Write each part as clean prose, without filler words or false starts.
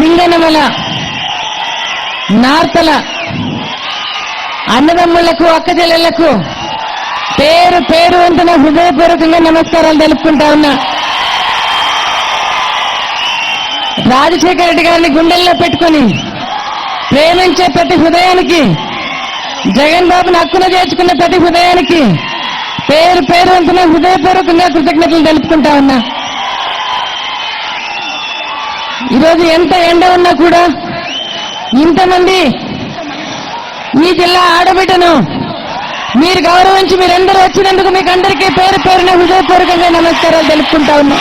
సింగనమల నార్తల అన్నదమ్ములకు అక్కచెల్లెళ్లకు పేరు పేరు వంతున హృదయపూర్వకంగా నమస్కారాలు తెలుపుకుంటా ఉన్నా. రాజశేఖర రెడ్డి గారిని గుండెల్లో పెట్టుకుని ప్రేమించే ప్రతి హృదయానికి, జగన్ బాబును హక్కున చేర్చుకున్న ప్రతి హృదయానికి పేరు పేరు వంతున హృదయపూర్వకంగా కృతజ్ఞతలు తెలుపుకుంటా ఉన్నా. ఈరోజు ఎంత ఎండ ఉన్నా కూడా ఇంతమంది ఈ జిల్లా ఆడబిడ్డను మీరు గౌరవించి మీరందరూ వచ్చినందుకు మీకు అందరికీ పేరు పేరున హృదయపూర్వకంగా నమస్కారాలు తెలుపుకుంటా ఉన్నా.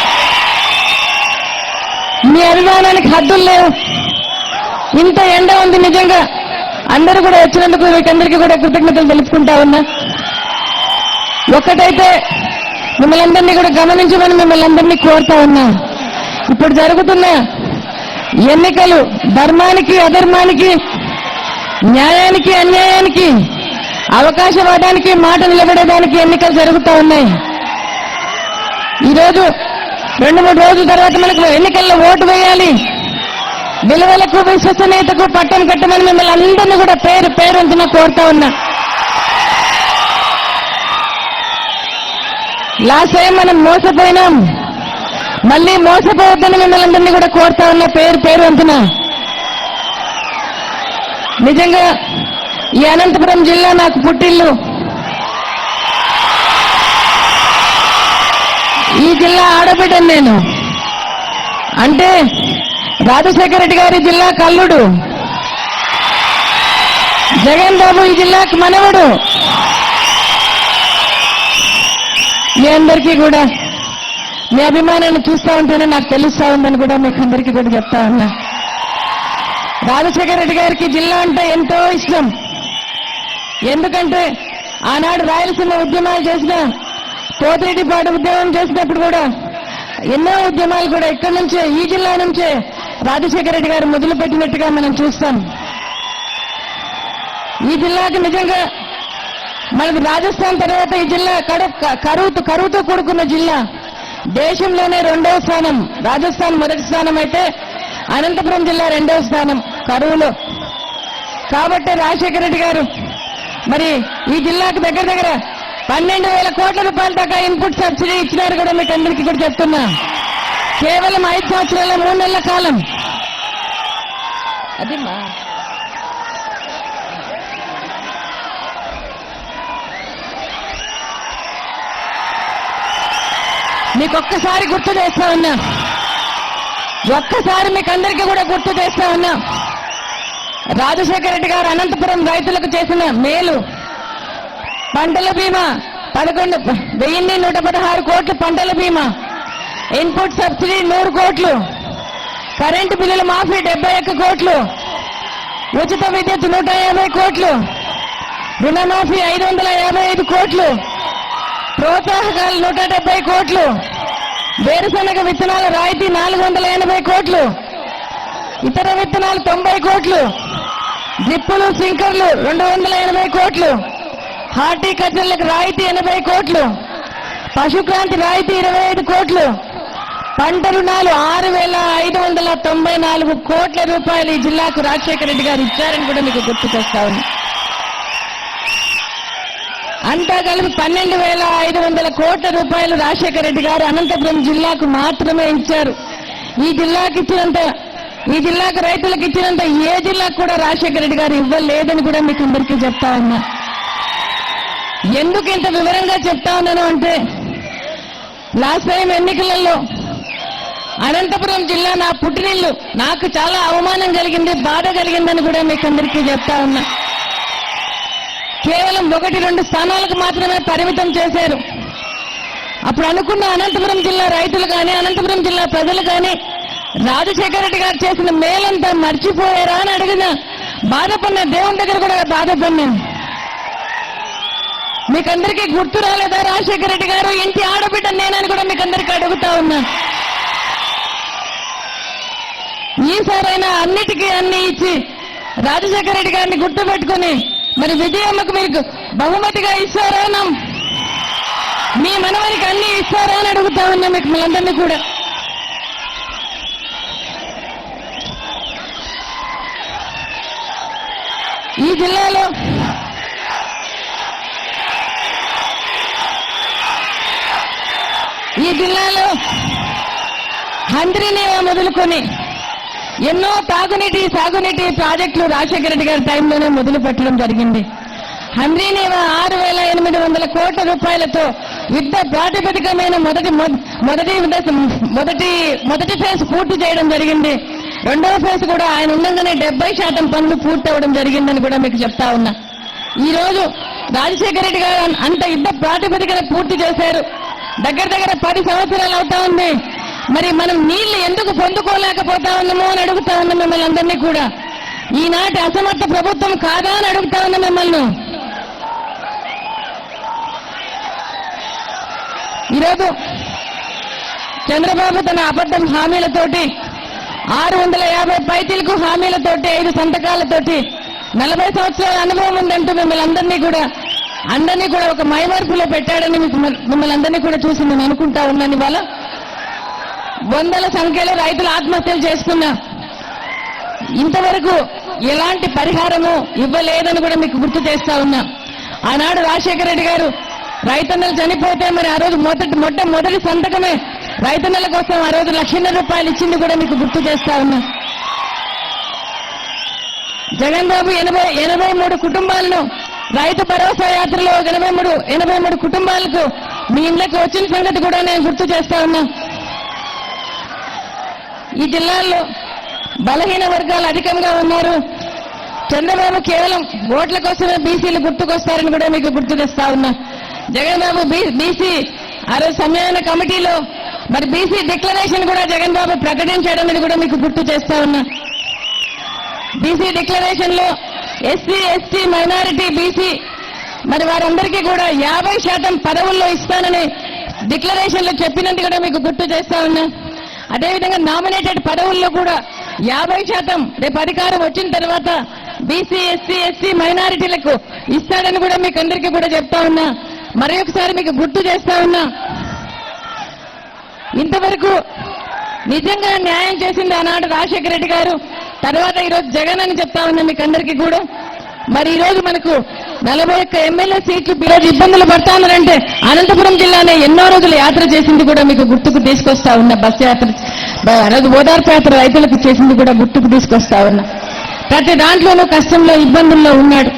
మీ అభిమానానికి హద్దులు లేవు. ఇంత ఎండ ఉంది, నిజంగా అందరూ కూడా వచ్చినందుకు మీకందరికీ కూడా కృతజ్ఞతలు తెలుపుకుంటా ఉన్నా. ఒక్కటైతే మిమ్మల్ని అందరినీ కూడా గమనించమని మిమ్మల్ని అందరినీ కోరుతా ఉన్నా. ఇప్పుడు జరుగుతున్న ఎన్నికలు ధర్మానికి అధర్మానికి, న్యాయానికి అన్యాయానికి, అవకాశవాదానికి, మాట నిలబడేదానికి ఎన్నికలు జరుగుతూ ఉన్నాయి. ఈరోజు 2-3 రోజుల తర్వాత మనకు ఎన్నికల్లో ఓటు వేయాలి. విలువలకు విశ్వసనీయతకు పట్టం కట్టమని మిమ్మల్ని అందరినీ కూడా పేరు పేరు వంతున కోరుతా ఉన్నా. లాస్ట్ టైం మనం మోసపోయినాం, మళ్ళీ మోసపోవద్దని మిమ్మల్ని అందరినీ కూడా కోరుతా ఉన్నా పేరు పేరు వంతున. నిజంగా ఈ అనంతపురం జిల్లా నాకు పుట్టిల్లు. ఈ జిల్లా ఆడబిడ్డను నేను. అంటే రాజశేఖర రెడ్డి గారి జిల్లా కల్లుడు, జగన్ బాబు ఈ జిల్లాకు మనవడు. మీ అందరికీ కూడా మీ అభిమానాన్ని చూస్తూ ఉంటేనే నాకు తెలుస్తా ఉందని కూడా మీకు అందరికీ కూడా చెప్తా ఉన్నా. రాజశేఖర రెడ్డి గారికి జిల్లా అంటే ఎంతో ఇష్టం. ఎందుకంటే ఆనాడు రాయలసీమ ఉద్యమాలు చేసిన, పోతిరెడ్డిపాడు ఉద్యమం చేసినప్పుడు కూడా ఎన్నో ఉద్యమాలు కూడా ఇక్కడి నుంచే, ఈ జిల్లా నుంచే రాజశేఖర రెడ్డి గారు మొదలుపెట్టినట్టుగా మనం చూస్తాం. ఈ జిల్లాకు నిజంగా మనకు రాజస్థాన్ తర్వాత ఈ జిల్లా కరువుతో కూడుకున్న జిల్లా. దేశంలోనే 2వ స్థానం. రాజస్థాన్ మొదటి స్థానం అయితే అనంతపురం జిల్లా 2వ స్థానం కరువులో. కాబట్టి రాజశేఖర రెడ్డి గారు మరి ఈ జిల్లాకు దగ్గర దగ్గర 12,000 కోట్ల రూపాయల దాకా ఇన్పుట్ సబ్సిడీ ఇచ్చినారు కూడా మీకు అందరికీ కూడా చెప్తున్నా. కేవలం 5 సంవత్సరాల 3 నెలల కాలం. అది మీకొక్కసారి గుర్తు చేస్తా ఉన్నా, ఒక్కసారి మీకు అందరికీ కూడా గుర్తు చేస్తా ఉన్నా. రాజశేఖర రెడ్డి గారు అనంతపురం రైతులకు చేసిన మేలు, పంటల బీమా 11,116 కోట్లు పంటల బీమా, ఇన్పుట్ సబ్సిడీ 100 కోట్లు, కరెంటు బిల్లుల మాఫీ 71 కోట్లు, ఉచిత విద్యుత్ 150 కోట్లు, రుణమాఫీ 555 కోట్లు, ప్రోత్సాహకాలు 170 కోట్లు, వేరుశనగ విత్తనాల రాయితీ 480 కోట్లు, ఇతర విత్తనాలు 90 కోట్లు, డ్రిప్పులు సింకర్లు 280 కోట్లు, హార్టికల్చర్లకు రాయితీ 80 కోట్లు, పశుక్రాంతి రాయితీ 25 కోట్లు, పంట రుణాలు 6,594 కోట్ల రూపాయలు ఈ జిల్లాకు రాజశేఖర రెడ్డి గారు ఇచ్చారని కూడా మీకు గుర్తు చేస్తా ఉంది. అంతా కలిపి 12,500 కోట్ల రూపాయలు రాజశేఖర రెడ్డి గారు అనంతపురం జిల్లాకు మాత్రమే ఇచ్చారు. ఈ జిల్లాకు రైతులకు ఇచ్చినంత ఏ జిల్లాకు కూడా రాజశేఖర రెడ్డి గారు ఇవ్వలేదని కూడా మీకు అందరికీ చెప్తా ఉన్నా. ఎందుకు ఇంత వివరంగా చెప్తా ఉన్నాను అంటే, లాస్ట్ టైం ఎన్నికలలో అనంతపురం జిల్లా నా పుట్టినిల్లు, నాకు చాలా అవమానం కలిగింది, బాధ కలిగిందని కూడా మీకు అందరికీ చెప్తా ఉన్నా. కేవలం 1-2 స్థానాలకు మాత్రమే పరిమితం చేశారు. అప్పుడు అనుకున్న అనంతపురం జిల్లా రైతులు కానీ, అనంతపురం జిల్లా ప్రజలు కానీ రాజశేఖర రెడ్డి గారు చేసిన మేలంతా మర్చిపోయారా అని అడిగిన బాధపడిన దేవుని దగ్గర కూడా బాధపడినాను. మీకందరికీ గుర్తు రాలేదా రాజశేఖర రెడ్డి గారు ఇంటి ఆడబిడ్డ నేనని కూడా మీకందరికీ అడుగుతా ఉన్నా. ఈసారైనా అన్నిటికీ అన్ని ఇచ్చి రాజశేఖర రెడ్డి గారిని గుర్తుపెట్టుకుని మరి విజయమ్మకు మీకు బహుమతిగా ఇస్తారా, మీ మనవరికి అన్ని ఇస్తారా అని అడుగుతా ఉన్నా మీకు మనందరినీ కూడా. ఈ జిల్లాలో హంద్రీనీవా మొదలుకొని ఎన్నో తాగునీటి సాగునీటి ప్రాజెక్టులు రాజశేఖర రెడ్డి గారి టైంలోనే మొదలు పెట్టడం జరిగింది. హంద్రీనీవా 6,800 కోట్ల రూపాయలతో యుద్ధ ప్రాతిపదికమైన మొదటి ఫేజ్ పూర్తి చేయడం జరిగింది. రెండవ ఫేజ్ కూడా ఆయన ఉండగానే 70% పనులు పూర్తి అవ్వడం జరిగిందని కూడా మీకు చెప్తా ఉన్నా. ఈ రోజు రాజశేఖర రెడ్డి గారు అంత యుద్ధ ప్రాతిపదికన పూర్తి చేశారు. దగ్గర 10 సంవత్సరాలు అవుతా ఉంది. మరి మనం నీళ్లు ఎందుకు పొందుకోలేకపోతా ఉన్నామో అని అడుగుతా ఉన్నాం మిమ్మల్ని అందరినీ కూడా. ఈనాటి అసమర్థ ప్రభుత్వం కాదా అని అడుగుతా ఉన్నాం మిమ్మల్ని. ఈరోజు చంద్రబాబు తన అబద్ధం హామీలతోటి 650 పైచీలకు హామీలతోటి 5 సంతకాలతోటి 40 సంవత్సరాల అనుభవం ఉందంటూ మిమ్మల్ని అందరినీ కూడా ఒక మైమర్పులో పెట్టాడని మిమ్మల్ని అందరినీ కూడా చూసి నేను అనుకుంటా ఉన్నాను. ఇవాళ వందల సంఖ్యలో రైతులు ఆత్మహత్యలు చేసుకున్నా ఇంతవరకు ఎలాంటి పరిహారము ఇవ్వలేదని కూడా మీకు గుర్తు చేస్తా ఉన్నా. ఆనాడు రాజశేఖర రెడ్డి గారు రైతన్నలు చనిపోతే మరి ఆ రోజు మొట్టమొదటి సంతకమే రైతన్నల కోసం ఆ రోజు ₹1,00,000 ఇచ్చింది కూడా మీకు గుర్తు చేస్తా ఉన్నా. జగన్ బాబు 83 కుటుంబాలను రైతు భరోసా యాత్రలో 83 కుటుంబాలకు మీ ఇళ్లకు వచ్చిన సంగతి కూడా నేను గుర్తు చేస్తా ఉన్నా. ఈ జిల్లాల్లో బలహీన వర్గాలు అధికంగా ఉన్నారు. చంద్రబాబు కేవలం ఓట్ల కోసమే బీసీలు గుర్తుకొస్తారని కూడా మీకు గుర్తు చేస్తా ఉన్నా. జగన్ బాబు బీసీ ఆ రోజు సమ్మేళన కమిటీలో మరి బీసీ డిక్లరేషన్ కూడా జగన్ బాబు ప్రకటించడం కూడా మీకు గుర్తు చేస్తా ఉన్నా. బీసీ డిక్లరేషన్ లో ఎస్సీ ఎస్టీ మైనారిటీ బీసీ మరి వారందరికీ కూడా 50% పదవుల్లో ఇస్తానని డిక్లరేషన్ లో చెప్పినట్టు కూడా మీకు గుర్తు చేస్తా ఉన్నా. అదేవిధంగా నామినేటెడ్ పదవుల్లో కూడా 50% రేపు అధికారం వచ్చిన తర్వాత బీసీ ఎస్సీ ఎస్టీ మైనారిటీలకు ఇస్తాడని కూడా మీకు అందరికీ కూడా చెప్తా ఉన్నా. మరి ఒకసారి మీకు గుర్తు చేస్తా ఉన్నా. ఇంతవరకు నిజంగా న్యాయం చేసింది ఆనాడు రాజశేఖర రెడ్డి గారు, తర్వాత ఈరోజు జగన్ అని చెప్తా ఉన్నా మీకు అందరికీ కూడా. మరి ఈ రోజు మనకు 41 ఎమ్మెల్యే సీట్లు ఈరోజు ఇబ్బందులు పడతా ఉన్నారంటే అనంతపురం జిల్లానే ఎన్నో రోజులు యాత్ర చేసింది కూడా మీకు గుర్తుకు తీసుకొస్తా ఉన్నా. బస్ యాత్ర రోజు ఓదార్పు యాత్ర రైతులకు చేసింది కూడా గుర్తుకు తీసుకొస్తా ఉన్నా. ప్రతి దాంట్లోనూ కష్టంలో ఇబ్బందుల్లో ఉన్నాడు,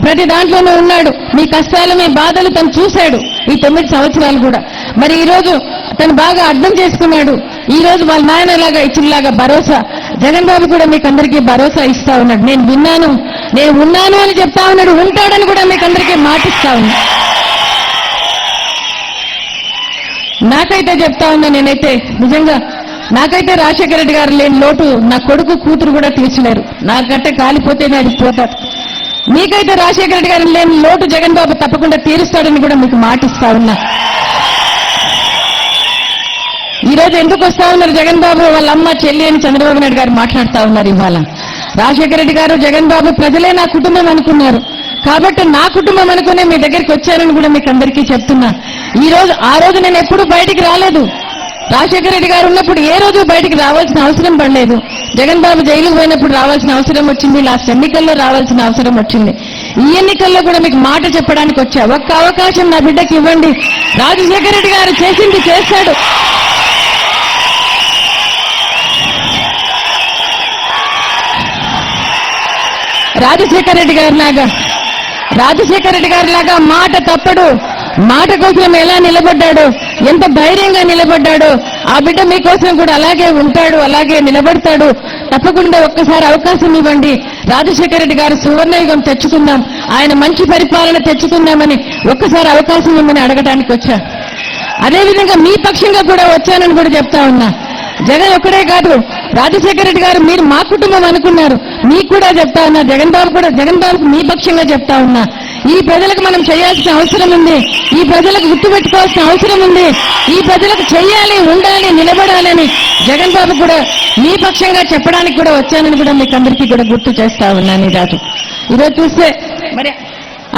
ప్రతి దాంట్లోనూ ఉన్నాడు. మీ కష్టాలు మీ బాధలు తను చూశాడు ఈ 9 సంవత్సరాలు కూడా. మరి ఈ రోజు తను బాగా అర్థం చేసుకున్నాడు. ఈ రోజు వాళ్ళ నాయనలాగా ఇచ్చినలాగా భరోసా జగన్ బాబు కూడా మీకు అందరికీ భరోసా ఇస్తా ఉన్నాడు. నేను విన్నాను, నేను ఉన్నాను అని చెప్తా ఉన్నాడు, ఉంటాడని కూడా మీకు అందరికీ మాటిస్తా ఉన్నా. నాకైతే చెప్తా ఉన్నా, నేనైతే నిజంగా నాకైతే రాజశేఖర రెడ్డి గారు లేని లోటు నా కొడుకు కూతురు కూడా తీర్చలేరు. నాకంటే కాలిపోతేనే అది పోతారు. మీకైతే రాజశేఖర రెడ్డి గారు లేని లోటు జగన్ బాబు తప్పకుండా తీరుస్తాడని కూడా మీకు మాటిస్తా ఉన్నా. ఈ రోజు ఎందుకు వస్తా ఉన్నారు జగన్ బాబు వాళ్ళ అమ్మ చెల్లి అని చంద్రబాబు నాయుడు గారు మాట్లాడుతా ఉన్నారు. ఇవాళ రాజశేఖర రెడ్డి గారు జగన్ బాబు ప్రజలే నా కుటుంబం అనుకున్నారు కాబట్టి నా కుటుంబం అనుకునే మీ దగ్గరికి వచ్చారని కూడా మీకు అందరికీ చెప్తున్నా. ఈ రోజు ఆ రోజు నేను ఎప్పుడూ బయటికి రాలేదు. రాజశేఖర రెడ్డి గారు ఉన్నప్పుడు ఏ రోజు బయటికి రావాల్సిన అవసరం పడలేదు. జగన్ బాబు జైలుకు పోయినప్పుడు రావాల్సిన అవసరం వచ్చింది, లాస్ట్ ఎన్నికల్లో రావాల్సిన అవసరం వచ్చింది. ఈ ఎన్నికల్లో కూడా మీకు మాట చెప్పడానికి వచ్చా. ఒక్క అవకాశం నా బిడ్డకి ఇవ్వండి. రాజశేఖర రెడ్డి గారు చేసింది చేస్తాడు. రాజశేఖర రెడ్డి గారిలాగా మాట తప్పడు. మాట కోసం ఎలా నిలబడ్డాడో, ఎంత ధైర్యంగా నిలబడ్డాడో ఆ బిడ్డ మీకోసం కూడా అలాగే ఉంటాడు, అలాగే నిలబడతాడు. తప్పకుండా ఒక్కసారి అవకాశం ఇవ్వండి. రాజశేఖర రెడ్డి గారు సువర్ణయుగం తెచ్చుకుందాం, ఆయన మంచి పరిపాలన తెచ్చుకుందామని ఒక్కసారి అవకాశం ఇవ్వమని అడగడానికి వచ్చా. అదేవిధంగా మీ పక్షంగా కూడా వచ్చానని కూడా చెప్తా ఉన్నా. జగన్ ఒక్కడే కాదు, రాజశేఖర రెడ్డి గారు మీరు మా కుటుంబం అనుకున్నారు, మీకు కూడా చెప్తా ఉన్నా. జగన్ బాబుకు మీ పక్షంగా చెప్తా ఉన్నా. ఈ ప్రజలకు మనం చేయాల్సిన అవసరం ఉంది, ఈ ప్రజలకు గుర్తుపెట్టుకోవాల్సిన అవసరం ఉంది, ఈ ప్రజలకు చెయ్యాలి, ఉండాలి, నిలబడాలని జగన్ బాబు కూడా మీ పక్షంగా చెప్పడానికి కూడా వచ్చానని కూడా మీకు అందరికీ కూడా గుర్తు చేస్తా ఉన్నాను. ఈరోజు చూస్తే మరి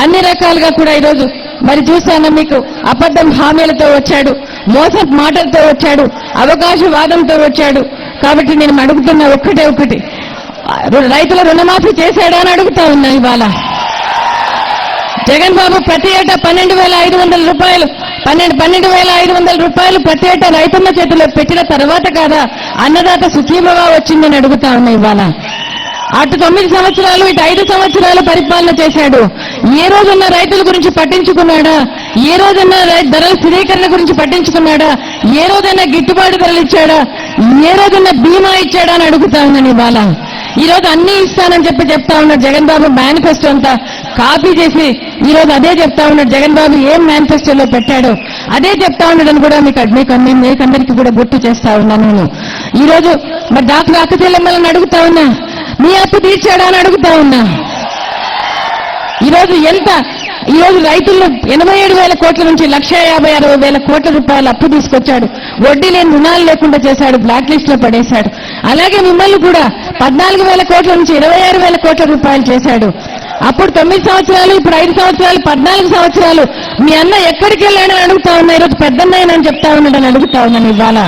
అన్ని రకాలుగా కూడా ఈరోజు మరి చూస్తాను మీకు అబద్ధం హామీలతో వచ్చాడు, మోసపు మాటలతో వచ్చాడు, అవకాశవాదంతో వచ్చాడు. కాబట్టి నేను అడుగుతున్న ఒక్కటే రైతుల రుణమాఫీ చేశాడా అని అడుగుతా ఉన్నా ఇవాళ. జగన్ బాబు ప్రతి ఏటా 12,500 రూపాయలు 12,500 రూపాయలు ప్రతి ఏటా రైతున్న చేతిలో పెట్టిన తర్వాత కాదా అన్నదాత సుఖీభవ వచ్చిందని అడుగుతా ఉన్నా ఇవాళ. అటు 9 సంవత్సరాలు ఇటు 5 సంవత్సరాలు పరిపాలన చేశాడు. ఏ రోజున్న రైతుల గురించి పట్టించుకున్నాడా? ఏ రోజున్న ధరల స్థిరీకరణ గురించి పట్టించుకున్నాడా? ఏ రోజైనా గిట్టుబాటు ధరలు ఇచ్చాడా? ఏ రోజున్న బీమా ఇచ్చాడా అని అడుగుతా ఉన్నాను ఇవాళ. ఈ రోజు అన్ని ఇస్తానని చెప్తా ఉన్నాడు జగన్ బాబు. మేనిఫెస్టో అంతా కాపీ చేసి ఈ రోజు అదే చెప్తా ఉన్నాడు. జగన్ బాబు ఏం మేనిఫెస్టోలో పెట్టాడో అదే చెప్తా ఉన్నాడని కూడా మీకందరికీ కూడా గుర్తు చేస్తా ఉన్నాను నేను. ఈ రోజు మరి డాక్టర్ అక్క చెల్లెమ్మలను అడుగుతా ఉన్నా, మీ అప్పు తీర్చాడా అని అడుగుతా ఉన్నా. ఈ రోజు రైతులను 87,000 కోట్ల నుంచి 1,56,000 కోట్ల రూపాయల అప్పు తీసుకొచ్చాడు. వడ్డీ లేని రుణాలు లేకుండా చేశాడు, బ్లాక్ లిస్ట్ లో పడేశాడు. అలాగే మిమ్మల్ని కూడా 14,000 కోట్ల నుంచి 26,000 కోట్ల రూపాయలు చేశాడు. అప్పుడు 9 సంవత్సరాలు, ఇప్పుడు 5 సంవత్సరాలు, 14 సంవత్సరాలు మీ అన్న ఎక్కడికి వెళ్ళాడని అడుగుతా ఉన్నా. ఈరోజు పెద్దన్నయ్యనని చెప్తా ఉన్నాడని అడుగుతా ఉన్నాను ఇవాళ.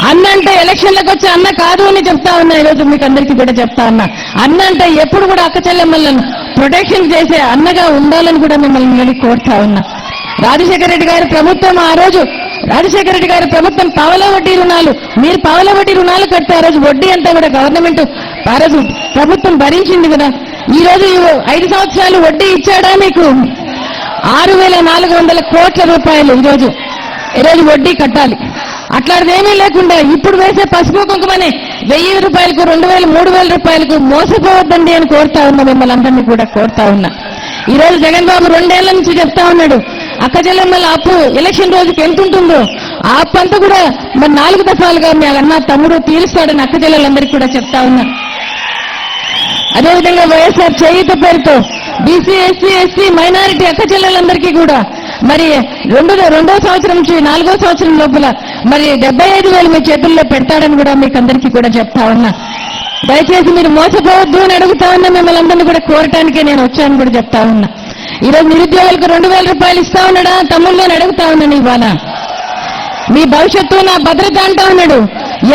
అన్నంటే ఎలక్షన్లకు వచ్చి అన్న కాదు అని చెప్తా ఉన్నా. ఈరోజు మీకు అందరికీ కూడా చెప్తా ఉన్నా, అన్న అంటే ఎప్పుడు కూడా అక్క చెల్లెమ్మలను ప్రొటెక్షన్ చేసే అన్నగా ఉండాలని కూడా మిమ్మల్ని కోరుతా ఉన్నా. రాజశేఖర రెడ్డి గారి ప్రభుత్వం ఆ రోజు పావలా వడ్డీ రుణాలు, మీరు పావలా వడ్డీ రుణాలు కడితే ఆ రోజు వడ్డీ అంతా కూడా గవర్నమెంట్ ఆ రోజు ప్రభుత్వం భరించింది కదా. ఈ రోజు 5 సంవత్సరాలు వడ్డీ ఇచ్చాడా మీకు? 6,400 కోట్ల రూపాయలు ఈరోజు వడ్డీ కట్టాలి. అట్లాంటిదేమీ లేకుండా ఇప్పుడు వేసే పసుపు కుంకుమని 1,000 రూపాయలకు 2,000 3,000 రూపాయలకు మోసపోవద్దండి అని కోరుతా ఉన్నా. మిమ్మల్ని అందరినీ కూడా కోరుతా ఉన్నా. ఈ రోజు జగన్ బాబు 2 ఏళ్ల నుంచి చెప్తా ఉన్నాడు అక్క చెల్లెమ్మల అప్పు ఎలక్షన్ రోజుకి ఎంత ఉంటుందో ఆ అప్పు అంతా కూడా మరి 4 దఫాలుగా మీ అన్న తమ్ముడు తీరుస్తాడని అక్క చెల్లెలందరికీ కూడా చెప్తా ఉన్నా. అదేవిధంగా వైఎస్ఆర్ చేయూత పేరుతో బీసీ ఎస్సీ ఎస్టీ మైనారిటీ అక్క చెల్లెలందరికీ కూడా మరి రెండో సంవత్సరం నుంచి 4వ సంవత్సరం లోపల మరి 75,000 మీ చేతుల్లో పెడతాడని కూడా మీకు అందరికీ కూడా చెప్తా ఉన్నా. దయచేసి మీరు మోసపోవద్దు అని అడుగుతా ఉన్నా. మిమ్మల్ని అందరినీ కూడా కోరటానికే నేను వచ్చాను కూడా చెప్తా ఉన్నా. ఈరోజు నిరుద్యోగులకు 2,000 రూపాయలు ఇస్తా ఉన్నాడా తమ్ముళ్ళు అని అడుగుతా ఉన్నాను ఇవాళ. మీ భవిష్యత్తు నా భద్రత అంటా ఉన్నాడు.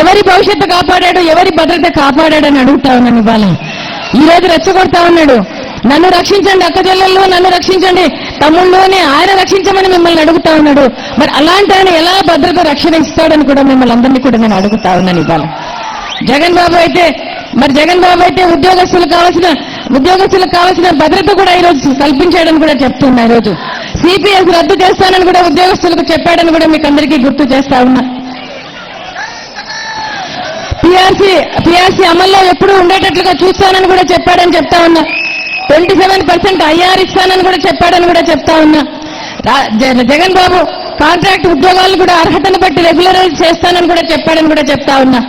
ఎవరి భవిష్యత్తు కాపాడాడు, ఎవరి భద్రత కాపాడాడని అడుగుతా ఉన్నాను ఇవాళ. ఈ రోజు రెచ్చగొడతా ఉన్నాడు, నన్ను రక్షించండి అక్క చెల్లెళ్ళు, నన్ను రక్షించండి తమ్ముళ్ళు అని ఆయన రక్షించమని మిమ్మల్ని అడుగుతా ఉన్నాడు. మరి అలాంటి ఆయన ఎలా భద్రత రక్షణ ఇస్తాడని కూడా మిమ్మల్ని అందరినీ కూడా నేను అడుగుతా ఉన్నాను ఇవాళ. జగన్ బాబు అయితే ఉద్యోగస్తులకు కావాల్సిన భద్రత కూడా ఈరోజు కల్పించాడని కూడా చెప్తున్నా. ఈరోజు సిపిఎస్ రద్దు చేస్తానని కూడా ఉద్యోగస్తులకు చెప్పాడని కూడా మీకు అందరికీ గుర్తు చేస్తా ఉన్నా. పిఆర్సీ అమల్లో ఎప్పుడూ ఉండేటట్లుగా చూస్తానని కూడా చెప్పాడని చెప్తా ఉన్నా. 27% ఐఆర్ ఇస్తానని కూడా చెప్పాడని కూడా చెప్తా ఉన్నా. జగన్ బాబు కాంట్రాక్ట్ ఉద్యోగాలు కూడా అర్హతను బట్టి రెగ్యులరైజ్ చేస్తానని కూడా చెప్పాడని కూడా చెప్తా ఉన్నా.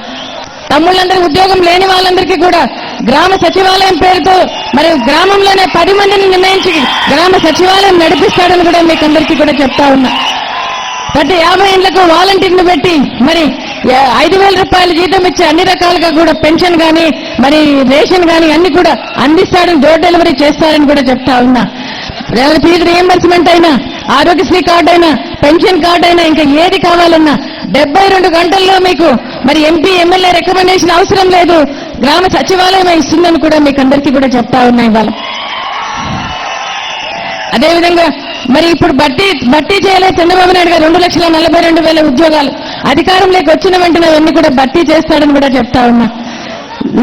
తమ్ముళ్ళందరూ ఉద్యోగం లేని వాళ్ళందరికీ కూడా గ్రామ సచివాలయం పేరుతో మరి గ్రామంలోనే 10 మందిని నిర్ణయించి గ్రామ సచివాలయం నడిపిస్తాడని కూడా మీకు అందరికీ కూడా చెప్తా ఉన్నా. ప్రతి 50 ఇండ్లకు వాలంటీర్ను పెట్టి మరి 5,000 రూపాయలు జీతం ఇచ్చి అన్ని రకాలుగా కూడా పెన్షన్ కానీ మరి రేషన్ కానీ అన్ని కూడా అందిస్తాడని, డోర్ డెలివరీ చేస్తారని కూడా చెప్తా ఉన్నా. ఫీజు రీఎంబర్స్మెంట్ అయినా, ఆరోగ్యశ్రీ కార్డు అయినా, పెన్షన్ కార్డు అయినా, ఇంకా ఏది కావాలన్నా 72 గంటల్లో మీకు మరి ఎంపీ ఎమ్మెల్యే రికమెండేషన్ అవసరం లేదు, గ్రామ సచివాలయమే ఇస్తుందని కూడా మీకు అందరికీ కూడా చెప్తా ఉన్నాయి ఇవాళ. అదేవిధంగా మరి ఇప్పుడు భర్తీ చేయలేదు చంద్రబాబు నాయుడు గారు 2,42,000 ఉద్యోగాలు అధికారంలోకి వచ్చిన వెంటనే అవన్నీ కూడా భర్తీ చేస్తాడని కూడా చెప్తా ఉన్నా.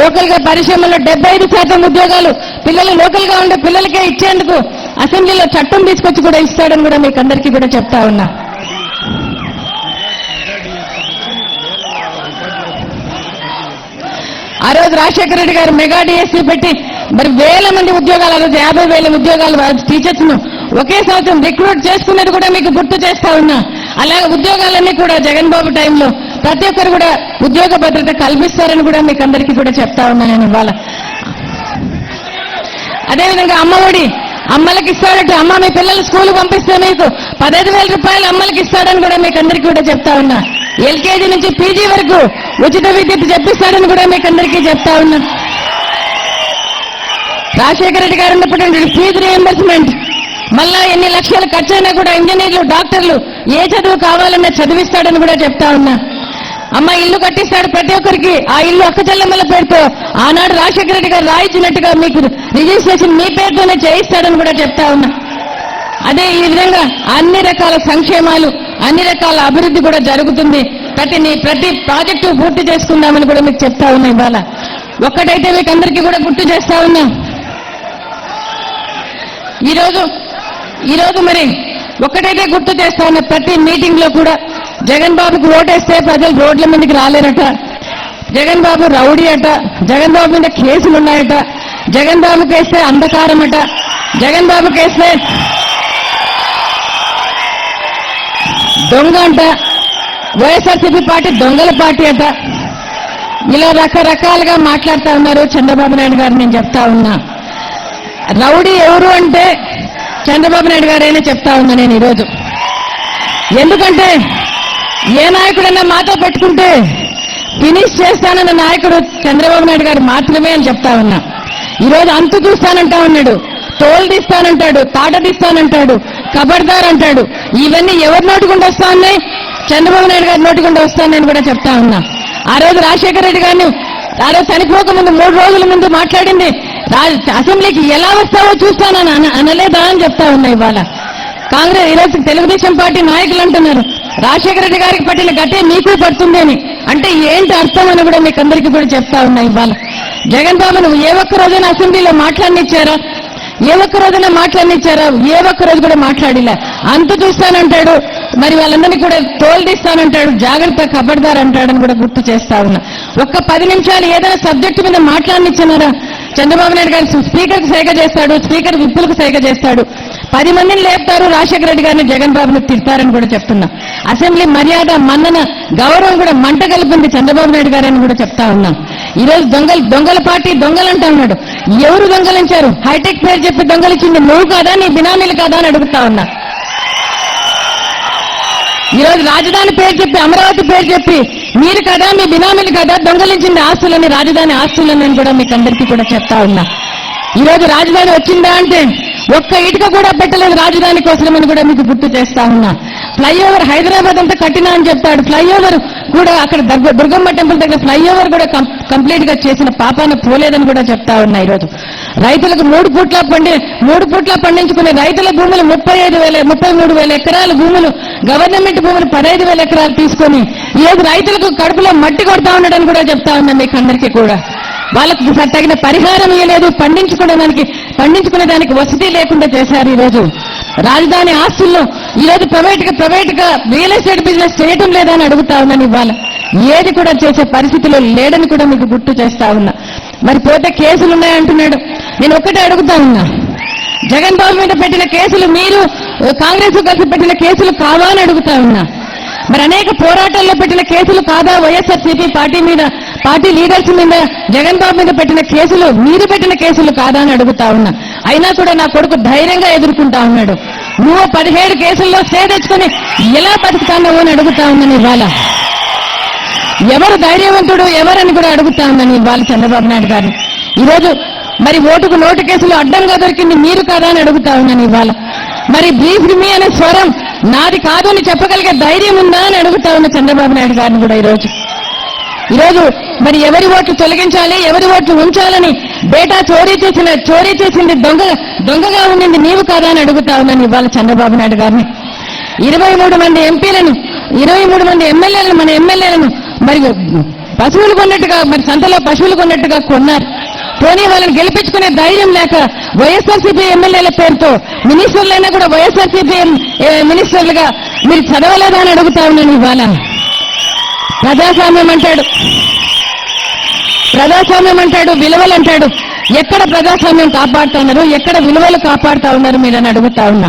లోకల్ గా పరిశ్రమలో 75% ఉద్యోగాలు పిల్లలు లోకల్ గా ఉండే పిల్లలకే ఇచ్చేందుకు అసెంబ్లీలో చట్టం తీసుకొచ్చి కూడా ఇస్తాడని కూడా మీకు అందరికీ కూడా చెప్తా ఉన్నా. ఆ రోజు రాజశేఖర రెడ్డి గారు మెగా డిఎస్సీ పెట్టి మరి 1,000 మంది ఉద్యోగాలు, ఆ రోజు 50,000 ఉద్యోగాలు టీచర్స్ ను ఒకే సంవత్సరం రిక్రూట్ చేసుకున్నది కూడా మీకు గుర్తు చేస్తా ఉన్నా. అలాగే ఉద్యోగాలన్నీ కూడా జగన్ బాబు టైంలో ప్రతి ఒక్కరు కూడా ఉద్యోగ భద్రత కల్పిస్తారని కూడా మీకు అందరికీ కూడా చెప్తా ఉన్నా నేను ఇవాళ. అదేవిధంగా అమ్మఒడి అమ్మలకి ఇస్తాడట. అమ్మ మీ పిల్లలు స్కూల్ పంపిస్తే మీకు 15,000 రూపాయలు అమ్మలకి ఇస్తాడని కూడా మీకు అందరికీ కూడా చెప్తా ఉన్నా. ఎల్కేజీ నుంచి పీజీ వరకు ఉచిత విద్యుత్ చెప్పిస్తాడని కూడా మీకు అందరికీ చెప్తా ఉన్నా. రాజశేఖర రెడ్డి గారు ఉన్నప్పుడు ఫీజు రీఎంబర్స్మెంట్ మళ్ళా ఎన్ని లక్షలు ఖర్చైనా కూడా ఇంజనీర్లు, డాక్టర్లు ఏ చదువు కావాలన్నా చదివిస్తాడని కూడా చెప్తా ఉన్నా. అమ్మ ఇల్లు కట్టిస్తాడు ప్రతి ఒక్కరికి. ఆ ఇల్లు అక్క చెల్లెమ్మల పేరుతో ఆనాడు రాజశేఖర రెడ్డి గారు రాయించినట్టుగా మీకు రిజిస్ట్రేషన్ మీ పేరుతోనే చేయిస్తాడని కూడా చెప్తా ఉన్నా. అదే ఈ విధంగా అన్ని రకాల సంక్షేమాలు, అన్ని రకాల అభివృద్ధి కూడా జరుగుతుంది. ప్రతి ప్రాజెక్టు పూర్తి చేసుకుందామని కూడా మీకు చెప్తా ఉన్నా. ఇవాళ ఒక్కటైతే మీకు అందరికీ కూడా గుర్తు చేస్తా ఉన్నా. ఈరోజు మరి ఒక్కటైతే గుర్తు చేస్తా ఉన్నా, ప్రతి మీటింగ్ లో కూడా జగన్ బాబుకు ఓటేస్తే ప్రజలు రోడ్ల మీదకి రాలేరట, జగన్ బాబు రౌడీ అట, జగన్ బాబు మీద కేసులున్నాయట, జగన్ బాబుకి వేస్తే అంధకారం అట, జగన్ బాబుకి వేస్తే దొంగ అంట, వైఎస్ఆర్సీపీ పార్టీ దొంగల పార్టీ అట. ఇలా రకరకాలుగా మాట్లాడుతా ఉన్నారు చంద్రబాబు నాయుడు గారు. నేను చెప్తా ఉన్నా, రౌడీ ఎవరు అంటే చంద్రబాబు నాయుడు గారైనా చెప్తా ఉన్నా నేను ఈరోజు. ఎందుకంటే ఏ నాయకుడైనా మాతో పెట్టుకుంటే ఫినిష్ చేస్తానన్న నాయకుడు చంద్రబాబు నాయుడు గారు మాత్రమే అని చెప్తా ఉన్నా. ఈరోజు అంతు చూస్తానంటా ఉన్నాడు, తోలు తీస్తానంటాడు, తాట తీస్తానంటాడు, కబర్దార్ అంటాడు. ఇవన్నీ ఎవరి నోటికుండా వస్తా ఉన్నాయి? చంద్రబాబు నాయుడు గారి నోటికుండా వస్తానని కూడా చెప్తా ఉన్నా. ఆ రోజు రాజశేఖర రెడ్డి గారిని ఆ రోజు చనిపోక ముందు 3 రోజుల ముందు మాట్లాడింది, అసెంబ్లీకి ఎలా వస్తావో చూస్తానని అనలేదా అని చెప్తా ఉన్నా. ఇవాళ కాంగ్రెస్ ఈరోజు తెలుగుదేశం పార్టీ నాయకులు అంటున్నారు రాజశేఖర రెడ్డి గారికి పట్టిన గట్టే మీకు పడుతుంది అని. అంటే ఏంటి అర్థం అని కూడా మీకు అందరికీ కూడా చెప్తా ఉన్నా. ఇవాళ జగన్ బాబు నువ్వు ఏ ఒక్క రోజైనా అసెంబ్లీలో మాట్లాడనిచ్చారా? ఏ ఒక్క రోజైనా మాట్లాడనిచ్చారా? ఏ ఒక్క రోజు కూడా మాట్లాడిలా. అంత చూస్తానంటాడు, మరి వాళ్ళందరినీ కూడా తోలు తీస్తానంటాడు, జాగ్రత్త కబడ్దార్ అంటాడని కూడా గుర్తు చేస్తా ఉన్నా. ఒక్క 10 నిమిషాలు ఏదైనా సబ్జెక్టు మీద మాట్లాడనిచ్చినారా? చంద్రబాబు నాయుడు గారు స్పీకర్కి సైగ చేస్తాడు, స్పీకర్ విప్పులకు సైగ చేస్తాడు, 10 మందిని లేపుతారు, రాజశేఖర రెడ్డి గారిని జగన్ బాబుని తిడతారని కూడా చెప్తున్నా. అసెంబ్లీ మర్యాద, మన్నన, గౌరవం కూడా మంట కలిపింది చంద్రబాబు నాయుడు గారని కూడా చెప్తా ఉన్నాం. ఈరోజు దొంగల పార్టీ దొంగలు అంటా ఉన్నాడు. ఎవరు దొంగలించారు? హైటెక్ పేరు చెప్పి దొంగలించింది నువ్వు కాదా, నీ బినామీలు కాదా అని అడుగుతా ఉన్నా. ఈరోజు రాజధాని పేరు చెప్పి, అమరావతి పేరు చెప్పి మీరు కదా, మీ బినామీలు కదా దొంగలించింది ఆస్తులని, రాజధాని ఆస్తులని కూడా మీకు అందరికీ కూడా చెప్తా ఉన్నా. ఈరోజు రాజధాని వచ్చిందా అంటే ఒక్క ఇటుక కూడా పెట్టలేదు రాజధాని కోసమని కూడా మీకు గుర్తు చేస్తా ఉన్నా. ఫ్లైఓవర్ హైదరాబాద్ అంతా కట్టినా అని చెప్తాడు, ఫ్లైఓవర్ కూడా అక్కడ దుర్గమ్మ టెంపుల్ దగ్గర ఫ్లైఓవర్ కూడా కంప్లీట్ గా చేసిన పాపాన పోలేదని కూడా చెప్తా ఉన్నా. ఈరోజు రైతులకు 3 పూట్ల పండించుకునే రైతుల భూములు 33,000 ఎకరాల భూములు, గవర్నమెంట్ భూములు 15,000 ఎకరాలు తీసుకొని ఈరోజు రైతులకు కడుపులో మట్టి కొడతా ఉండడం కూడా చెప్తా ఉన్నా. మీకు అందరికీ కూడా వాళ్ళకు తగిన పరిహారం ఇవ్వలేదు, పండించుకునే దానికి వసతి లేకుండా చేశారు. ఈరోజు రాజధాని ఆస్తుల్లో ఈరోజు ప్రైవేట్ గా రియల్ ఎస్టేట్ బిజినెస్ చేయటం లేదా అని అడుగుతా ఉన్నాను. ఇవాళ ఏది కూడా చేసే పరిస్థితిలో లేడని కూడా మీకు గుర్తు చేస్తా ఉన్నా. మరి పోతే కేసులు ఉన్నాయంటున్నాడు. నేను ఒక్కటే అడుగుతా ఉన్నా, జగన్ బాబు మీద పెట్టిన కేసులు మీరు కాంగ్రెస్ కలిసి పెట్టిన కేసులు కావా అని అడుగుతా ఉన్నా. మరి అనేక పోరాటాల్లో పెట్టిన కేసులు కాదా? వైఎస్ఆర్సీపీ పార్టీ లీడర్స్ మీద, జగన్ బాబు మీద పెట్టిన కేసులు మీరు పెట్టిన కేసులు కాదా అని అడుగుతా ఉన్నా. అయినా కూడా నా కొడుకు ధైర్యంగా ఎదుర్కొంటా ఉన్నాడు. నువ్వు 17 కేసుల్లో స్టే తెచ్చుకొని ఎలా బతుకుతావు అని అడుగుతా ఉన్నాను. ఇవాళ ఎవరు ధైర్యవంతుడు ఎవరని కూడా అడుగుతా ఉన్నాను ఇవాళ చంద్రబాబు నాయుడు గారు. ఈరోజు మరి ఓటుకు నోటు కేసులు అడ్డంగా దొరికింది మీరు కాదా అని అడుగుతా ఉన్నాను. ఇవాళ మరి బ్రీఫ్ మీ అనే స్వరం నాది కాదు అని చెప్పగలిగే ధైర్యం ఉందా అని అడుగుతా ఉన్న చంద్రబాబు నాయుడు గారిని కూడా. ఈరోజు మరి ఎవరి ఓట్లు తొలగించాలి, ఎవరి ఓట్లు ఉంచాలని డేటా చోరీ చేసింది దొంగగా ఉండింది నీవు కాదా అని అడుగుతా ఉన్నాను ఇవాళ చంద్రబాబు నాయుడు గారిని. 23 మంది ఎంపీలను, 23 మంది ఎమ్మెల్యేలను, మన ఎమ్మెల్యేలను మరి పశువులు కొన్నట్టుగా, మరి సంతలో పశువులు కొన్నట్టుగా కొన్నారు. పోనీ వాళ్ళని గెలిపించుకునే ధైర్యం లేక వైఎస్ఆర్సీపీ ఎమ్మెల్యేల పేరుతో మినిస్టర్లైనా కూడా వైఎస్ఆర్సీపీ మినిస్టర్లుగా మీరు చదవలేదా అని అడుగుతా ఉన్నాను. ఇవాళ ప్రజాస్వామ్యం అంటాడు, విలువలు అంటాడు. ఎక్కడ ప్రజాస్వామ్యం కాపాడుతా ఉన్నారు, ఎక్కడ విలువలు కాపాడుతా ఉన్నారు మీరని అడుగుతా ఉన్నా.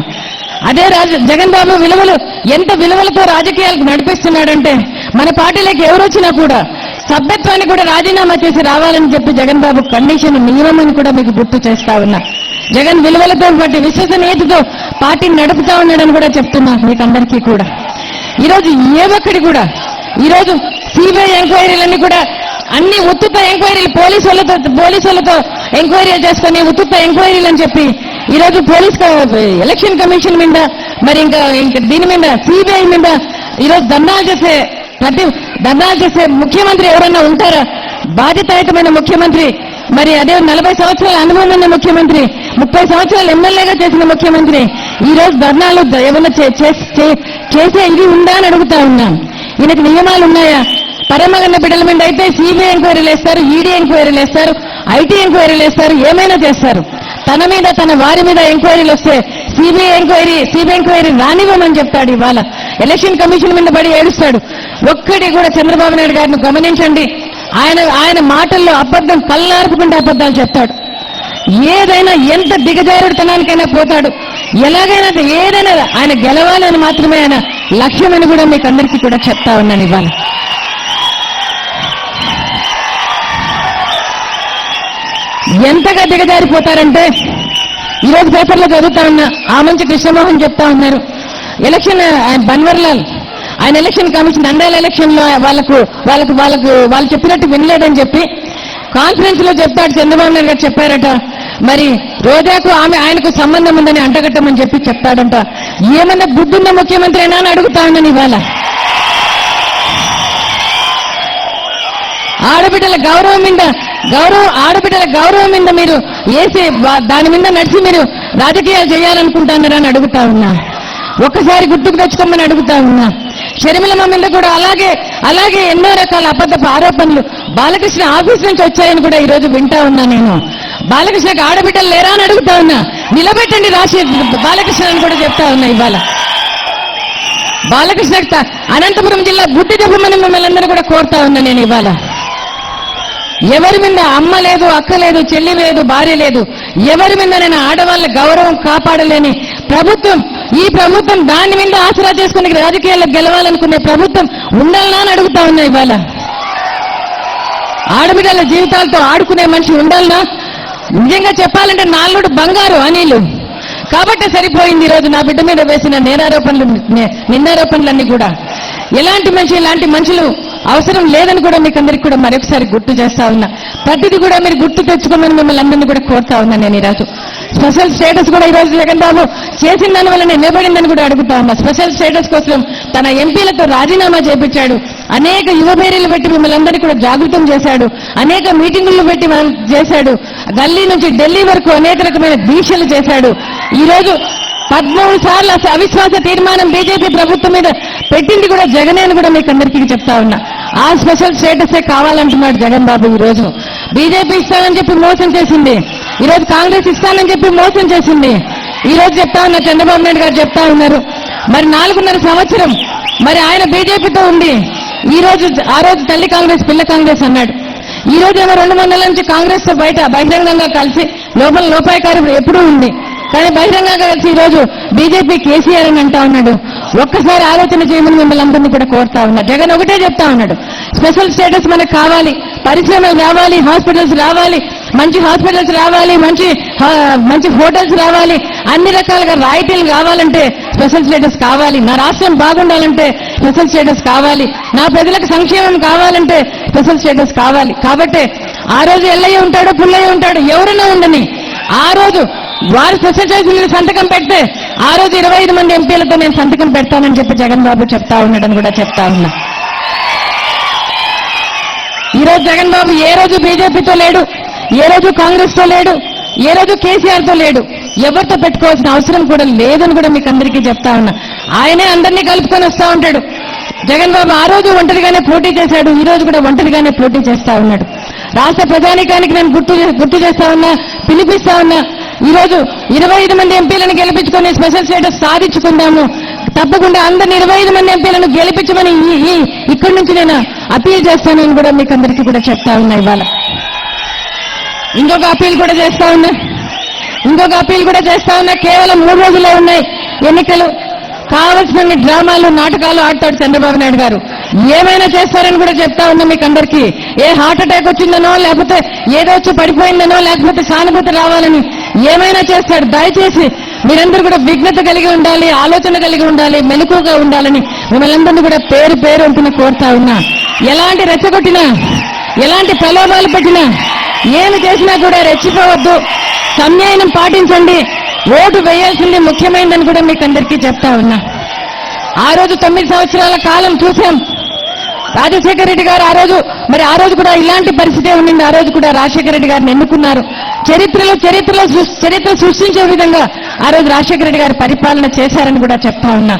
అదే జగన్ బాబు ఎంత విలువలతో రాజకీయాలకు నడిపిస్తున్నాడంటే మన పార్టీలోకి ఎవరు వచ్చినా కూడా సభ్యత్వాన్ని కూడా రాజీనామా చేసి రావాలని చెప్పి జగన్ బాబు కండిషన్ నియమని కూడా మీకు గుర్తు చేస్తా ఉన్నా. జగన్ విలువలతో పాటు విశ్వసనీయతతో పార్టీని నడుపుతా ఉన్నాడని కూడా చెప్తున్నా మీకు అందరికీ కూడా. ఈరోజు ఏ ఒక్కడి కూడా ఈరోజు సిబిఐ ఎంక్వైరీలన్నీ కూడా అన్ని ఉత్తుత ఎంక్వైరీలు, పోలీసులతో ఎంక్వైరీలు చేసుకుని ఉత్తుత ఎంక్వైరీలు అని చెప్పి ఈరోజు ఎలక్షన్ కమిషన్ మీద, మరి ఇంకా దీని మీద సిబిఐ మీద ఈరోజు ధర్నాలు చేసే ధర్నాలు చేసే ముఖ్యమంత్రి ఎవరన్నా ఉంటారా? బాధ్యతాయుతమైన ముఖ్యమంత్రి, మరి అదే 40 సంవత్సరాల అనుభవం ఉన్న ముఖ్యమంత్రి, 30 సంవత్సరాలు ఎమ్మెల్యేగా చేసిన ముఖ్యమంత్రి ఈ రోజు ధర్నాలు ఏమన్నా చేసే ఇది ఉందా అని అడుగుతా ఉన్నాం. ఈయనకు నియమాలు ఉన్నాయా? పరమగన్న బిడ్డల మీద అయితే సిబిఐ ఎంక్వైరీలు వేస్తారు, ఈడీ ఎంక్వైరీలు వేస్తారు, ఐటీ ఎంక్వైరీలు వేస్తారు, ఏమైనా చేస్తారు. తన మీద తన వారి మీద ఎంక్వైరీలు వస్తే సిబిఐ ఎంక్వైరీ రానివ్వమని చెప్తాడు. ఇవాళ ఎలక్షన్ కమిషన్ మీద పడి ఏడుస్తాడు. ఒక్కటి కూడా చంద్రబాబు నాయుడు గారిని గమనించండి. ఆయన మాటల్లో అబద్ధం కళ్ళార్పుకుంటే అబద్ధాలు చెప్తాడు. ఏదైనా ఎంత దిగజారుడుతనానికైనా పోతాడు. ఎలాగైనా ఏదైనా ఆయన గెలవాలని మాత్రమే ఆయన లక్ష్యమని కూడా మీకు అందరికీ కూడా చెప్తా ఉన్నాను. ఇవాళ ఎంతగా దిగజారిపోతారంటే ఈరోజు పేపర్లో చదువుతా ఉన్నా, ఆ మంచి కృష్ణమోహన్ చెప్తా ఉన్నారు, ఎలక్షన్ బన్వర్లాల్ ఆయన ఎలక్షన్ కమిషన్ నంద్యాల ఎలక్షన్ లో వాళ్ళు చెప్పినట్టు వినలేదని చెప్పి కాన్ఫరెన్స్ లో చెప్తాడు. చంద్రబాబు నాయుడు గారు చెప్పారట, మరి రోజాకు ఆయనకు సంబంధం ఉందని అంటగట్టమని చెప్పి చెప్తాడంట. ఏమన్నా బుద్ధున్న ముఖ్యమంత్రి అయినా అని అడుగుతా ఉన్నాను. ఇవాళ ఆడబిడ్డల గౌరవం మీద మీరు వేసి దాని మీద నడిచి మీరు రాజకీయాలు చేయాలనుకుంటున్నారా అని అడుగుతా ఉన్నా. ఒక్కసారి గుర్తుకు తెచ్చుకోమని అడుగుతా ఉన్నా. షర్మిలమ్మ మీద కూడా అలాగే ఎన్నో రకాల అబద్ధపు ఆరోపణలు బాలకృష్ణ ఆఫీస్ నుంచి వచ్చాయని కూడా ఈరోజు వింటా ఉన్నా. నేను బాలకృష్ణకి ఆడబిడ్డలు లేరా అని అడుగుతా ఉన్నా. నిలబెట్టండి బాలకృష్ణ అని కూడా చెప్తా ఉన్నా. ఇవాళ బాలకృష్ణ అనంతపురం జిల్లా బుద్ధి చెప్పమని మిమ్మల్ని అందరూ కూడా కోరుతా ఉన్నా. నేను ఇవాళ ఎవరి మీద అమ్మ లేదు, అక్క లేదు, చెల్లి లేదు, భార్య లేదు, ఎవరి మీద నేను ఆడవాళ్ళ గౌరవం కాపాడలేని ప్రభుత్వం ఈ ప్రభుత్వం దాని మీద ఆసరా చేసుకుని రాజకీయాల్లో గెలవాలనుకునే ప్రభుత్వం ఉండాలనా అని అడుగుతా ఉన్నా. ఇవాళ ఆడబిడ్డల జీవితాలతో ఆడుకునే మనిషి ఉండాలనా? నిజంగా చెప్పాలంటే నాలుడు బంగారు అనిలు కాబట్టి సరిపోయింది. ఈరోజు నా బిడ్డ మీద వేసిన నిందారోపణలన్నీ కూడా ఇలాంటి మనుషులు అవసరం లేదని కూడా మీకు అందరికీ కూడా మరొకసారి గుర్తు చేస్తా ఉన్నా. ప్రతిదీ కూడా మీరు గుర్తు తెచ్చుకోమని మిమ్మల్ని అందరినీ కూడా కోరుతా ఉన్నా. నేను ఈరోజు స్పెషల్ స్టేటస్ కూడా ఈరోజు జగన్ బాబు చేసిన దాని వల్ల నేను నిలబడిందని కూడా అడుగుతా ఉన్నా. స్పెషల్ స్టేటస్ కోసం తన ఎంపీలతో రాజీనామా చేపించాడు. అనేక యువబేరీలు పెట్టి మిమ్మల్ని అందరినీ కూడా జాగృతం చేశాడు. అనేక మీటింగులు పెట్టి చేశాడు. గల్లీ నుంచి ఢిల్లీ వరకు అనేక రకమైన దీక్షలు చేశాడు. ఈరోజు 13 సార్లు అవిశ్వాస తీర్మానం బీజేపీ ప్రభుత్వం మీద పెట్టింది కూడా జగనే అని కూడా మీకు అందరికీ చెప్తా ఉన్నా. ఆ స్పెషల్ స్టేటసే కావాలంటున్నాడు జగన్ బాబు. ఈరోజు బీజేపీ ఇస్తానని చెప్పి మోసం చేసింది, ఈరోజు కాంగ్రెస్ ఇస్తానని చెప్పి మోసం చేసింది. ఈరోజు చెప్తా ఉన్నా, చంద్రబాబు నాయుడు గారు చెప్తా ఉన్నారు, మరి 4.5 సంవత్సరం మరి ఆయన బీజేపీతో ఉంది. ఆ రోజు తల్లి కాంగ్రెస్ పిల్ల కాంగ్రెస్ అన్నాడు. ఈ రోజు ఏమో 2 మండలం నుంచి కాంగ్రెస్ తో బహిరంగంగా కలిసి లోపాయకారం ఎప్పుడూ ఉంది, కానీ బహిరంగంగా కలిసి ఈ రోజు బీజేపీ కేసీఆర్ అని అంటా ఉన్నాడు. ఒక్కసారి ఆలోచన చేయమని మిమ్మల్ని అందరినీ కూడా కోరుతా ఉన్నా. జగన్ ఒకటే చెప్తా ఉన్నాడు, స్పెషల్ స్టేటస్ మనకు కావాలి, పరిశ్రమలు రావాలి, హాస్పిటల్స్ రావాలి, మంచి హాస్పిటల్స్ రావాలి, మంచి హోటల్స్ రావాలి, అన్ని రకాలుగా రాయితీలు కావాలంటే స్పెషల్ స్టేటస్ కావాలి, నా రాష్ట్రం బాగుండాలంటే స్పెషల్ స్టేటస్ కావాలి, నా ప్రజలకు సంక్షేమం కావాలంటే స్పెషల్ స్టేటస్ కావాలి. కాబట్టి ఆ రోజు ఎల్లయ్య ఉంటాడు, పుల్లయ్య ఉంటాడు, ఎవరైనా ఉండని ఆ రోజు వారు స్పెషల్ స్టేటస్ మీద సంతకం పెడితే ఆ రోజు 25 మంది ఎంపీలతో నేను సంతకం పెడతానని చెప్పి జగన్ బాబు చెప్తా ఉన్నాడని కూడా చెప్తా ఉన్నా. ఈ రోజు జగన్ బాబు ఏ రోజు బీజేపీతో లేడు, ఏ రోజు కాంగ్రెస్ తో లేడు, ఏ రోజు కేసీఆర్ తో లేడు, ఎవరితో పెట్టుకోవాల్సిన అవసరం కూడా లేదని కూడా మీకు అందరికీ చెప్తా ఉన్నా. ఆయనే అందరినీ కలుపుకొని వస్తా ఉంటాడు. జగన్ బాబు ఆ రోజు ఒంటరిగానే పోటీ చేశాడు, ఈ రోజు కూడా ఒంటరిగానే పోటీ చేస్తా ఉన్నాడు. రాష్ట్ర ప్రజానీకానికి నేను గుర్తు చేస్తా ఉన్నా, పిలిపిస్తా ఉన్నా. ఈ రోజు 25 మంది ఎంపీలను గెలిపించుకొని స్పెషల్ స్టేటస్ సాధించుకుందాము. తప్పకుండా అందరిని 25 మంది ఎంపీలను గెలిపించమని ఇక్కడి నుంచి నేను అపీల్ చేస్తానని కూడా మీకు అందరికీ కూడా చెప్తా ఉన్నా. ఇవాళ ఇంకొక అపీల్ కూడా చేస్తా ఉన్నా. కేవలం 3 రోజులే ఉన్నాయి ఎన్నికలు. కావలసిన డ్రామాలు, నాటకాలు ఆడతాడు చంద్రబాబు నాయుడు గారు. ఏమైనా చేస్తారని కూడా చెప్తా ఉన్నా మీకు అందరికీ. ఏ హార్ట్ అటాక్ వచ్చిందనో, లేకపోతే ఏదో వచ్చి పడిపోయిందనో, లేకపోతే సానుభూతి రావాలని ఏమైనా చేస్తాడు. దయచేసి మీరందరూ కూడా విఘ్నత కలిగి ఉండాలి, ఆలోచన కలిగి ఉండాలి, మెలకుగా ఉండాలని మిమ్మల్ని అందరినీ కూడా పేరు అంటున్న కోరుతా ఉన్నా. ఎలాంటి రెచ్చగొట్టినా, ఎలాంటి ప్రలోభాలు పెట్టినా, ఏమి చేసినా కూడా రెచ్చిపోవద్దు, సంయమనం పాటించండి. ఓటు వేయాల్సింది ముఖ్యమైనదని కూడా మీకు అందరికీ చెప్తా ఉన్నా. ఆ రోజు 9 సంవత్సరాల కాలం చూశాం. రాజశేఖర రెడ్డి గారు ఆ రోజు కూడా ఇలాంటి పరిస్థితే ఉండింది. ఆ రోజు కూడా రాజశేఖర రెడ్డి గారిని ఎన్నుకున్నారు. చరిత్ర సృష్టించే విధంగా ఆ రోజు రాజశేఖర రెడ్డి గారు పరిపాలన చేశారని కూడా చెప్తా ఉన్నా.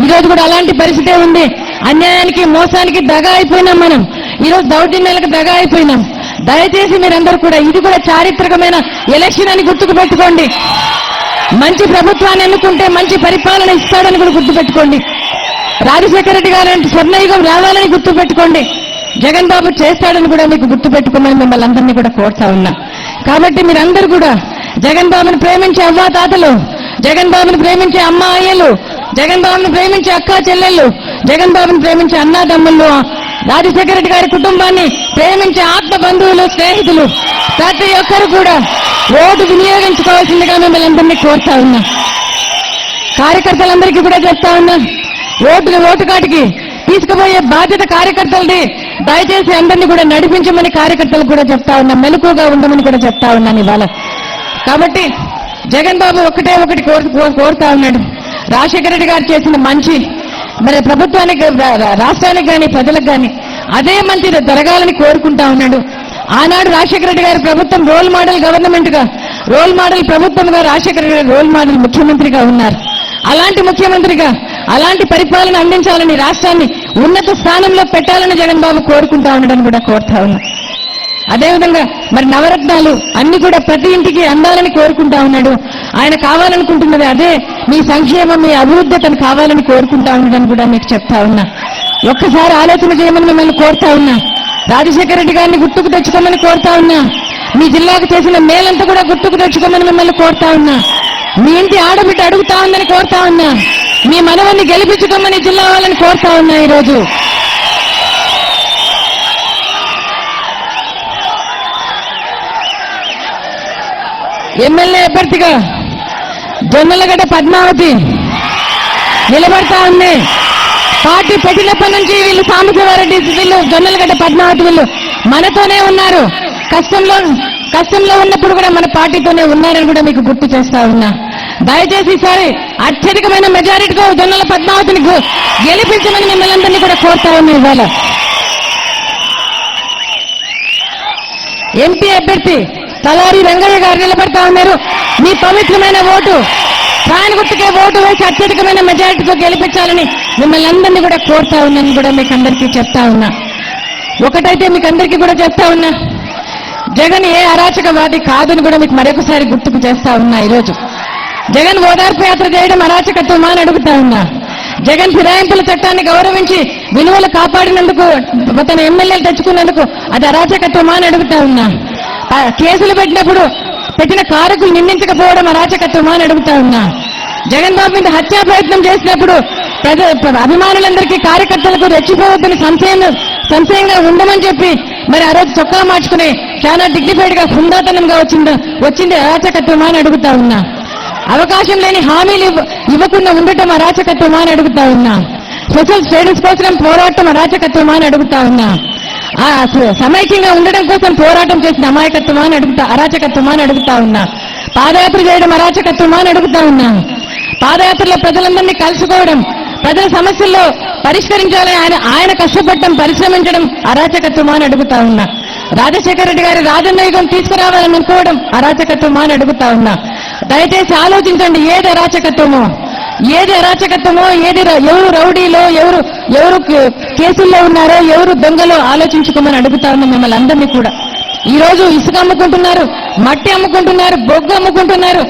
ఈ రోజు కూడా అలాంటి పరిస్థితే ఉంది. అన్యాయానికి మోసానికి దగా అయిపోయినాం మనం. ఈ రోజు దౌర్జన్యాలకు దగా అయిపోయినాం. దయచేసి మీరందరూ కూడా ఇది కూడా చారిత్రకమైన ఎలక్షన్ అని గుర్తుకు పెట్టుకోండి. మంచి ప్రభుత్వాన్ని ఎన్నుకుంటే మంచి పరిపాలన ఇస్తాడని కూడా గుర్తుపెట్టుకోండి. రాజశేఖర రెడ్డి గారు అంటే స్వర్ణయుగం రావాలని గుర్తుపెట్టుకోండి. జగన్ బాబు చేస్తాడని కూడా మీకు గుర్తుపెట్టుకోమని మిమ్మల్ని అందరినీ కూడా కోరుతా ఉన్నా. కాబట్టి మీరందరూ కూడా జగన్ బాబుని ప్రేమించే అవ్వాతాతలు, జగన్ బాబుని ప్రేమించే అమ్మ అయ్యలు, జగన్ బాబుని ప్రేమించే అక్కా చెల్లెళ్ళు, జగన్ బాబుని ప్రేమించే అన్నాదమ్ముళ్ళు, రాజశేఖర రెడ్డి గారి కుటుంబాన్ని ప్రేమించే ఆత్మ బంధువులు, స్నేహితులు ప్రతి ఒక్కరు కూడా ఓటు వినియోగించుకోవాల్సిందిగా మిమ్మల్ని అందరినీ కోరుతా ఉన్నా. కార్యకర్తలందరికీ కూడా చెప్తా ఉన్నా, ఓటు కాటికి తీసుకుపోయే బాధ్యత కార్యకర్తలది. దయచేసి అందరినీ కూడా నడిపించమని కార్యకర్తలకు కూడా చెప్తా ఉన్నా, మెలకుగా ఉండమని కూడా చెప్తా ఉన్నాను ఇవాళ. కాబట్టి జగన్ బాబు ఒకటి కోరుతా ఉన్నాడు. రాజశేఖర రెడ్డి గారు చేసిన మంచి మరి ప్రభుత్వానికి, రాష్ట్రానికి కానీ ప్రజలకు కానీ అదే మంచి జరగాలని కోరుకుంటా ఉన్నాడు. ఆనాడు రాజశేఖర రెడ్డి గారి ప్రభుత్వం రోల్ మోడల్ గవర్నమెంట్ గా, రోల్ మోడల్ ప్రభుత్వంగా రాజశేఖర రెడ్డి గారు రోల్ మోడల్ ముఖ్యమంత్రిగా ఉన్నారు. అలాంటి ముఖ్యమంత్రిగా అలాంటి పరిపాలన అందించాలని, రాష్ట్రాన్ని ఉన్నత స్థానంలో పెట్టాలని జగన్ బాబు కోరుకుంటా ఉండడం కూడా కోరుతా ఉన్నా. అదేవిధంగా మరి నవరత్నాలు అన్ని కూడా ప్రతి ఇంటికి అందాలని కోరుకుంటా ఉన్నాడు. ఆయన కావాలనుకుంటున్నది అదే, మీ సంక్షేమం, మీ అభివృద్ధి తను కావాలని కోరుకుంటా ఉండడం కూడా మీకు చెప్తా ఉన్నా. ఒక్కసారి ఆలోచన చేయమని మిమ్మల్ని కోరుతా ఉన్నా. రాజశేఖర రెడ్డి గారిని గుర్తుకు తెచ్చుకోమని కోరుతా ఉన్నా. మీ జిల్లాకు చేసిన మేలంతా కూడా గుర్తుకు తెచ్చుకోమని మిమ్మల్ని కోరుతా ఉన్నా. మీ ఇంటి ఆడబిడ్డ అడుగుతా ఉందని కోరుతా ఉన్నా. మీ మనవన్ని గెలిపించుకోమని జిల్లా వాళ్ళని కోరుతా ఉన్నా. ఈరోజు ఎమ్మెల్యే అభ్యర్థిగా జొన్నలగడ్డ పద్మావతి నిలబడతా ఉంది. పార్టీ పెట్టినప్పటి నుంచి వీళ్ళు సాంబశివారెడ్డి, వీళ్ళు జొన్నలగడ్డ పద్మావతి వీళ్ళు మనతోనే ఉన్నారు. కష్టంలో ఉన్నప్పుడు కూడా మన పార్టీతోనే ఉన్నారని కూడా మీకు గుర్తు చేస్తా ఉన్నా. దయచేసి ఈసారి అత్యధికమైన మెజారిటీతో జొన్నల పద్మావతిని గెలిపించమని మిమ్మల్ని అందరినీ కూడా కోరుతా ఉన్నా. ఇవాళ ఎంపీ అభ్యర్థి తలారి రంగయ్య గారు నిలబడతా ఉన్నారు. మీ పవిత్రమైన ఓటు, ఫ్యాన్ గుర్తుకే ఓటు వేసి అత్యధికమైన మెజారిటీతో గెలిపించాలని మిమ్మల్ని అందరినీ కూడా కోరుతా ఉన్నాను కూడా మీకు అందరికీ చెప్తా ఉన్నా. ఒకటైతే మీకు అందరికీ కూడా చెప్తా ఉన్నా, జగన్ ఏ అరాచకవాది కాదని కూడా మీకు మరొకసారి గుర్తుకు చేస్తా ఉన్నా. ఈరోజు జగన్ ఓదార్పు యాత్ర చేయడం అరాచకత్వమా అని అడుగుతా ఉన్నా. జగన్ ఫిరాయింపుల చట్టాన్ని గౌరవించి విలువలు కాపాడినందుకు, తన ఎమ్మెల్యేలు తెచ్చుకున్నందుకు అది అరాచకత్వమా అని అడుగుతా ఉన్నా. కేసులు పెట్టిన కారుకులు నిందించకపోవడం అరాచకత్వమా అని అడుగుతా ఉన్నా. జగన్ బాబు మీద హత్యా ప్రయత్నం చేసినప్పుడు అభిమానులందరికీ, కార్యకర్తలకు రెచ్చిపోవద్దని సంశయంగా ఉండమని చెప్పి మరి ఆ రోజు చొక్కా మార్చుకుని చాలా డిగ్నిఫైడ్ గా, హుందాతనంగా వచ్చింది అరాచకత్వమా అని అడుగుతా ఉన్నా. అవకాశం లేని హామీలు ఇవ్వకుండా ఉండటం అరాచకత్వమా అని అడుగుతా ఉన్నా. స్పెషల్ స్టేటస్ కోసం పోరాటం అరాచకత్వమా అని అడుగుతా ఉన్నా. సమైక్యంగా ఉండడం కోసం పోరాటం చేసిన అరాచకత్వమా అని అడుగుతా ఉన్నా. పాదయాత్ర చేయడం అరాచకత్వమా అని అడుగుతా ఉన్నా. పాదయాత్రలో ప్రజలందరినీ కలుసుకోవడం, ప్రజల సమస్యల్లో పరిష్కరించాలని ఆయన కష్టపడటం, పరిశ్రమించడం అరాచకత్వమా అని అడుగుతా ఉన్నా. రాజశేఖర రెడ్డి గారి రాజన్న యుగం తీసుకురావాలని అనుకోవడం అరాచకత్వమా అని అడుగుతా ఉన్నా. దయచేసి ఆలోచించండి, ఏది అరాచకత్వమో, ఎవరు రౌడీలో, ఎవరు కేసుల్లో ఉన్నారో, ఎవరు దొంగలో ఆలోచించుకోమని అడుగుతా ఉన్నా మిమ్మల్ని అందరినీ కూడా. ఈ రోజు ఇసుక అమ్ముకుంటున్నారు, మట్టి అమ్ముకుంటున్నారు, బొగ్గు అమ్ముకుంటున్నారు.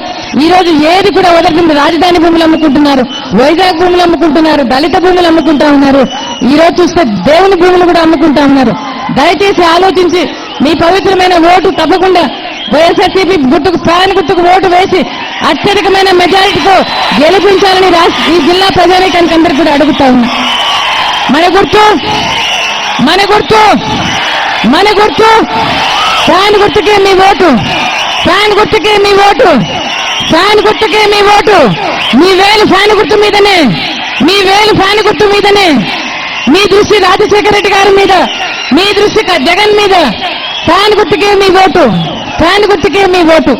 ఈ రోజు ఏది కూడా వదలకుండా రాజధాని భూములు అమ్ముకుంటున్నారు, వైజాగ్ భూములు అమ్ముకుంటున్నారు, దళిత భూములు అమ్ముకుంటా ఉన్నారు. ఈ రోజు చూస్తే దేవుని భూములు కూడా అమ్ముకుంటా ఉన్నారు. దయచేసి ఆలోచించి మీ పవిత్రమైన ఓటు తప్పకుండా వైఎస్ఆర్సీపీ ఫ్యాన్ గుర్తుకు ఓటు వేసి అత్యధికమైన మెజారిటీతో గెలిపించాలని ఈ జిల్లా ప్రజానీకానికి అందరికీ కూడా అడుగుతా ఉన్నా. మన గుర్తు ఫ్యాన్ గుర్తుకే మీ ఓటు, ఫ్యాన్ గుర్తుకే మీ ఓటు, ఫ్యాన్ గుర్తుకే మీ ఓటు. మీ వేలు ఫ్యాన్ గుర్తు మీదనే, మీ వేలు ఫ్యాన్ గుర్తు మీదనే. మీ దృష్టి రాజశేఖర రెడ్డి గారి మీద, మీ దృష్టి జగన్ మీద. ఫ్యాన్ గుర్తుకే మీ ఓటు, ఫ్యాన్ గుర్తుకే మీ ఓటు.